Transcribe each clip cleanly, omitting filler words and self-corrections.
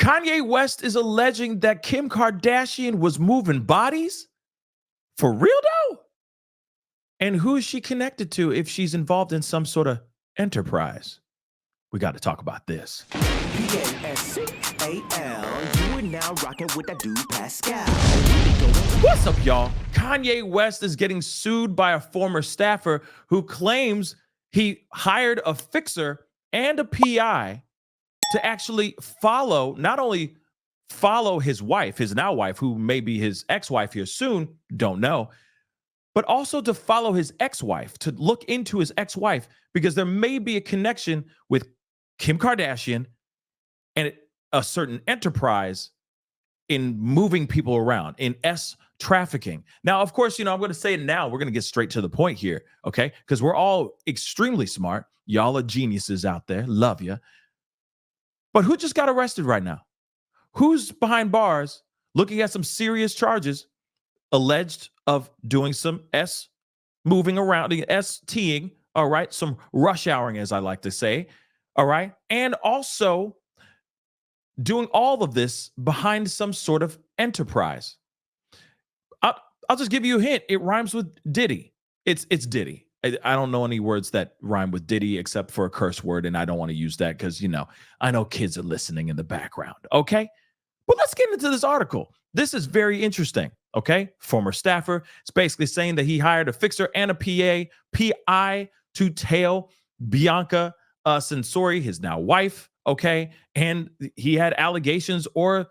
Kanye West is alleging that Kim Kardashian was moving bodies? For real though? And who is she connected to if she's involved in some sort of enterprise? We got to talk about this. PASCAL, you are now rocking with that dude Pascal. What's up, y'all? Kanye West is getting sued by a former staffer who claims he hired a fixer and a PI to actually not only follow his wife, his now wife, who may be his ex-wife here soon, don't know, but also to follow his ex-wife, to look into his ex-wife, because there may be a connection with Kim Kardashian and a certain enterprise in moving people around, in trafficking. Now, of course, I'm going to say it now. We're going to get straight to the point here, okay? Because we're all extremely smart. Y'all are geniuses out there. Love you. But who just got arrested right now? Who's behind bars looking at some serious charges alleged of doing some moving around, STing, all right? Some rush houring, as I like to say, all right? And also doing all of this behind some sort of enterprise. I'll just give you a hint. It rhymes with Diddy. It's Diddy. I don't know any words that rhyme with Diddy except for a curse word, and I don't want to use that because, I know kids are listening in the background, okay? But let's get into this article. This is very interesting, okay? Former staffer. It's basically saying that he hired a fixer and a PI to tail Bianca Censori, his now wife, okay? And he had allegations or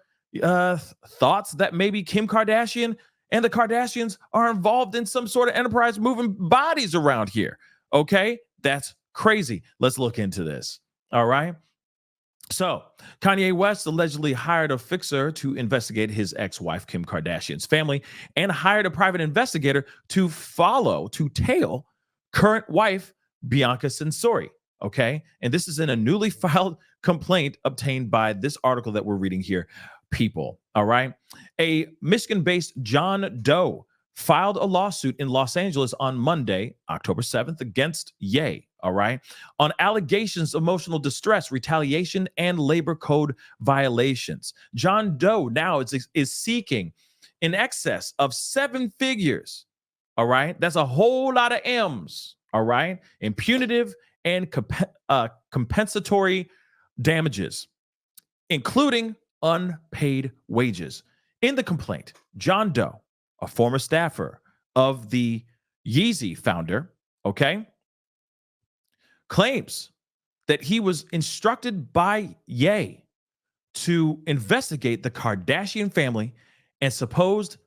thoughts that maybe Kim Kardashian and the Kardashians are involved in some sort of enterprise moving bodies around here. Okay, that's crazy. Let's look into this. All right. So Kanye West allegedly hired a fixer to investigate his ex-wife, Kim Kardashian's family, and hired a private investigator to tail current wife, Bianca Censori. Okay. And this is in a newly filed complaint obtained by this article that we're reading here. People. All right. A Michigan-based John Doe filed a lawsuit in Los Angeles on Monday, October 7th, against Ye, all right, on allegations of emotional distress, retaliation, and labor code violations. John Doe now is seeking in excess of 7 figures, all right? That's a whole lot of M's, all right? In punitive and compensatory damages, including unpaid wages. In the complaint, John Doe, a former staffer of the Yeezy founder, okay, claims that he was instructed by Ye to investigate the Kardashian family and supposed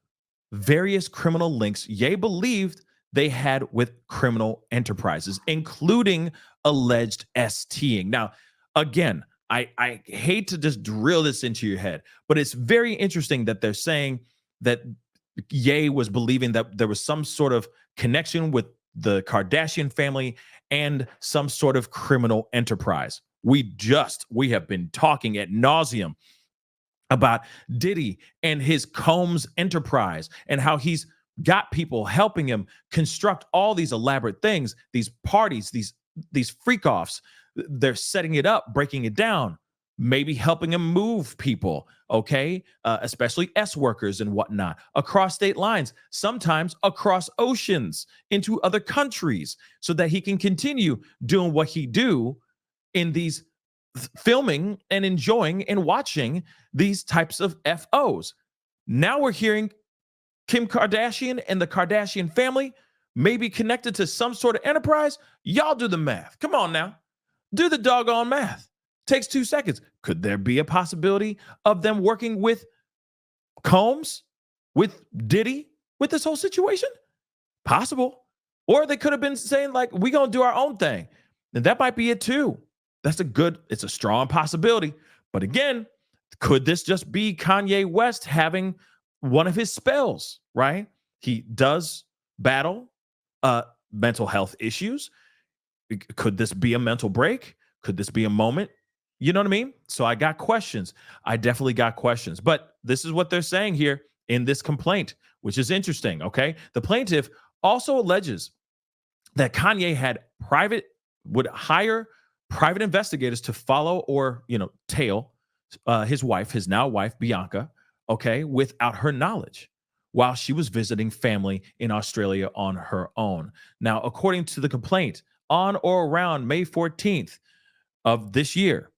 various criminal links Ye believed they had with criminal enterprises, including alleged STing. Now, again, I hate to just drill this into your head, but it's very interesting that they're saying that Ye was believing that there was some sort of connection with the Kardashian family and some sort of criminal enterprise. We have been talking ad nauseum about Diddy and his Combs enterprise and how he's got people helping him construct all these elaborate things, these parties, these freak-offs. They're setting it up, breaking it down, maybe helping him move people, okay? Especially workers and whatnot, across state lines, sometimes across oceans into other countries, so that he can continue doing what he do in these filming and enjoying and watching these types of FOs. Now we're hearing Kim Kardashian and the Kardashian family may be connected to some sort of enterprise. Y'all do the math. Come on now. Do the doggone math. Takes 2 seconds. Could there be a possibility of them working with Combs, with Diddy, with this whole situation? Possible. Or they could have been saying, like, we gonna do our own thing. And that might be it too. It's a strong possibility. But again, could this just be Kanye West having one of his spells, right? He does battle mental health issues. Could this be a mental break? Could this be a moment? You know what I mean? So I got questions. I definitely got questions. But this is what they're saying here in this complaint, which is interesting, okay? The plaintiff also alleges that Kanye would hire private investigators to follow or, tail his wife, his now wife, Bianca, okay, without her knowledge while she was visiting family in Australia on her own. Now, according to the complaint, on or around May 14th of this year,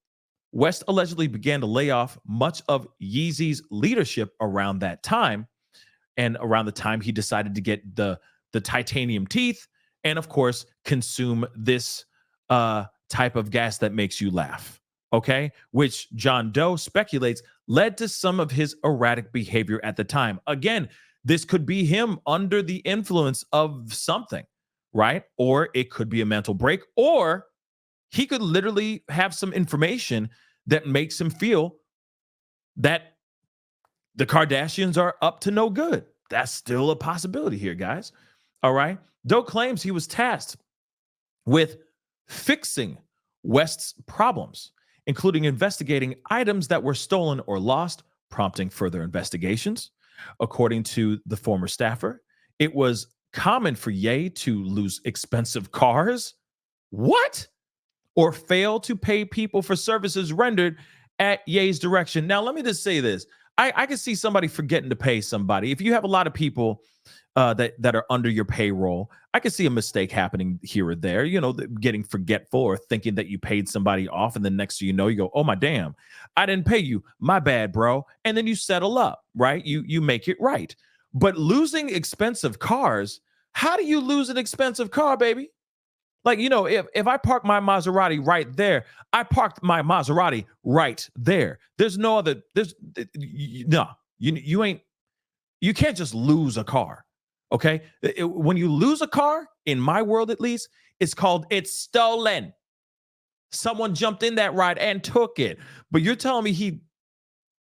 West allegedly began to lay off much of Yeezy's leadership around that time, and around the time he decided to get the titanium teeth and, of course, consume this type of gas that makes you laugh, okay? Which John Doe speculates led to some of his erratic behavior at the time. Again, this could be him under the influence of something, right? Or it could be a mental break, or he could literally have some information that makes him feel that the Kardashians are up to no good. That's still a possibility here, guys. All right. Doe claims he was tasked with fixing West's problems, including investigating items that were stolen or lost, prompting further investigations. According to the former staffer, it was common for Ye to lose expensive cars. What? Or fail to pay people for services rendered at Ye's direction. Now, let me just say this. I can see somebody forgetting to pay somebody. If you have a lot of people that are under your payroll, I can see a mistake happening here or there, you know, getting forgetful or thinking that you paid somebody off. And then next thing you know, you go, oh, my damn, I didn't pay you. My bad, bro. And then you settle up, right? You make it right. But losing expensive cars, how do you lose an expensive car, baby? Like, you know, if I park my Maserati right there, I parked my Maserati right there. There's no other, no, you can't just lose a car. Okay. When you lose a car, in my world at least, it's stolen. Someone jumped in that ride and took it. But you're telling me he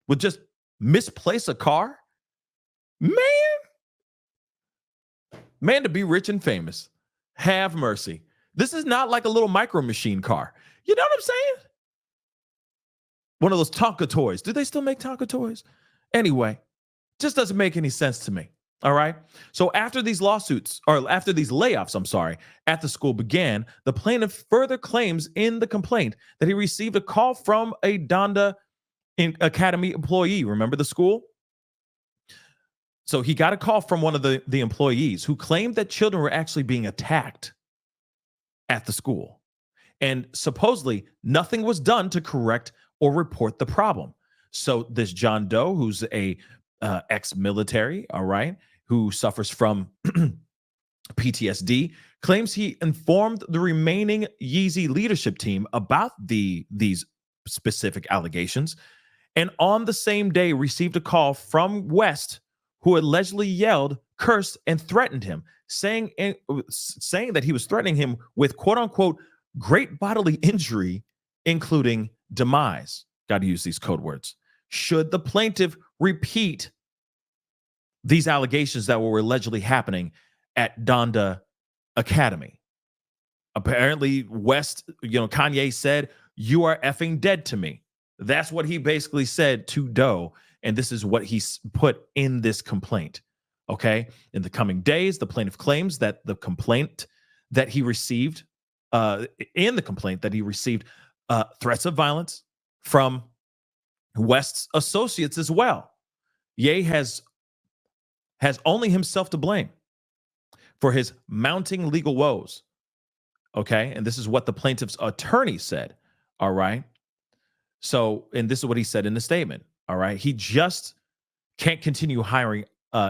would just misplace a car? Man, to be rich and famous, have mercy. This is not like a little micro machine car. You know what I'm saying? One of those Tonka toys. Do they still make Tonka toys? Anyway, just doesn't make any sense to me. All right. So after these layoffs, at the school began, the plaintiff further claims in the complaint that he received a call from a Donda Academy employee. Remember the school? So he got a call from one of the employees who claimed that children were actually being attacked at the school. And supposedly nothing was done to correct or report the problem. So this John Doe, who's a ex-military, all right, who suffers from PTSD, claims he informed the remaining Yeezy leadership team about these specific allegations, and on the same day received a call from West, who allegedly yelled, cursed, and threatened him, saying that he was threatening him with quote unquote great bodily injury, including demise. Got to use these code words. Should the plaintiff repeat these allegations that were allegedly happening at Donda Academy? Apparently, West, Kanye said, "You are effing dead to me." That's what he basically said to Doe. And this is what he's put in this complaint. Okay. In the coming days, the plaintiff claims that the complaint that he received, threats of violence from West's associates as well. Ye has only himself to blame for his mounting legal woes. Okay. And this is what the plaintiff's attorney said. All right. So, and this is what he said in the statement. All right. He just can't continue hiring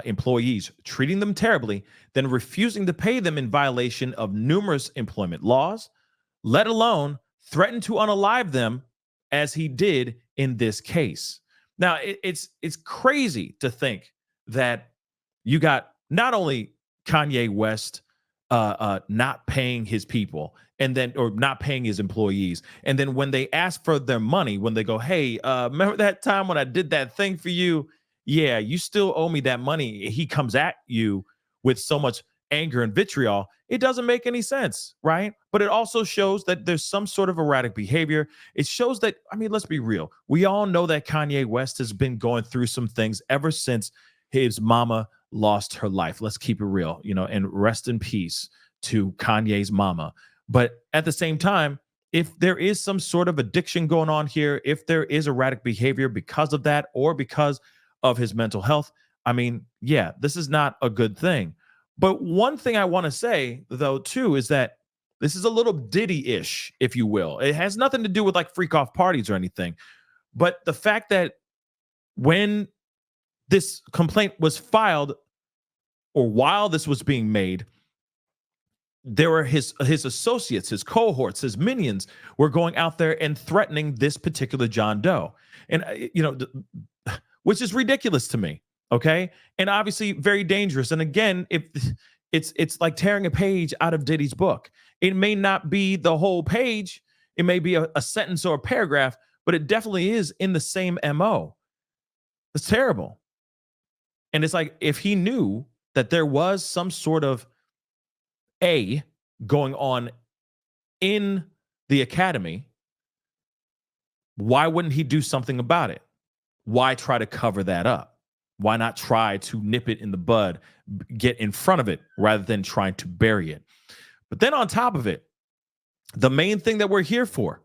employees, treating them terribly, then refusing to pay them in violation of numerous employment laws, let alone threaten to unalive them as he did in this case. Now, it's crazy to think that you got not only Kanye West not paying his people or not paying his employees. And then when they ask for their money, when they go, hey, remember that time when I did that thing for you? Yeah, you still owe me that money. He comes at you with so much anger and vitriol. It doesn't make any sense, right? But it also shows that there's some sort of erratic behavior. It shows that, let's be real. We all know that Kanye West has been going through some things ever since his mama lost her life. Let's keep it real, and rest in peace to Kanye's mama. But at the same time, if there is some sort of addiction going on here, if there is erratic behavior because of that or because of his mental health, I mean, yeah, this is not a good thing. But one thing I want to say, though, too, is that this is a little Diddy-ish, if you will. It has nothing to do with like freak off parties or anything. But the fact that when this complaint was filed or while this was being made, there were his associates, his cohorts, his minions were going out there and threatening this particular John Doe. And which is ridiculous to me, okay? And obviously very dangerous. And again, if it's like tearing a page out of Diddy's book. It may not be the whole page, it may be a sentence or a paragraph, but it definitely is in the same MO. It's terrible. And it's like if he knew that there was some sort of going on in the academy, why wouldn't he do something about it? Why try to cover that up? Why not try to nip it in the bud, get in front of it rather than trying to bury it? But then on top of it, the main thing that we're here for,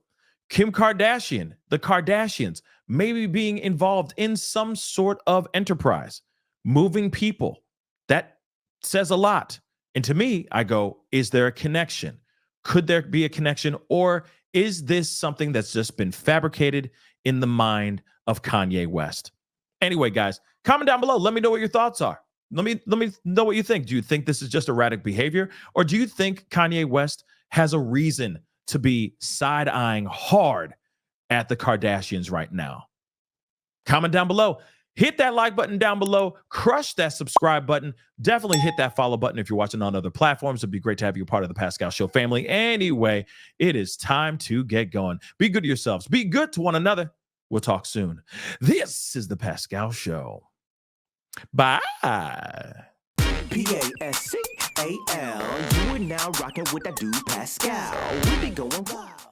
Kim Kardashian, the Kardashians, maybe being involved in some sort of enterprise, moving people. That says a lot. And to me, I go, is there a connection? Could there be a connection? Or is this something that's just been fabricated in the mind of Kanye West? Anyway, guys, comment down below. Let me know what your thoughts are. Let me know what you think. Do you think this is just erratic behavior? Or do you think Kanye West has a reason to be side-eyeing hard at the Kardashians right now? Comment down below. Hit that like button down below. Crush that subscribe button. Definitely hit that follow button if you're watching on other platforms. It'd be great to have you a part of the Pascal Show family. Anyway, it is time to get going. Be good to yourselves. Be good to one another. We'll talk soon. This is the Pascal Show. Bye. Pascal. You are now rocking with that dude Pascal. We be going wild.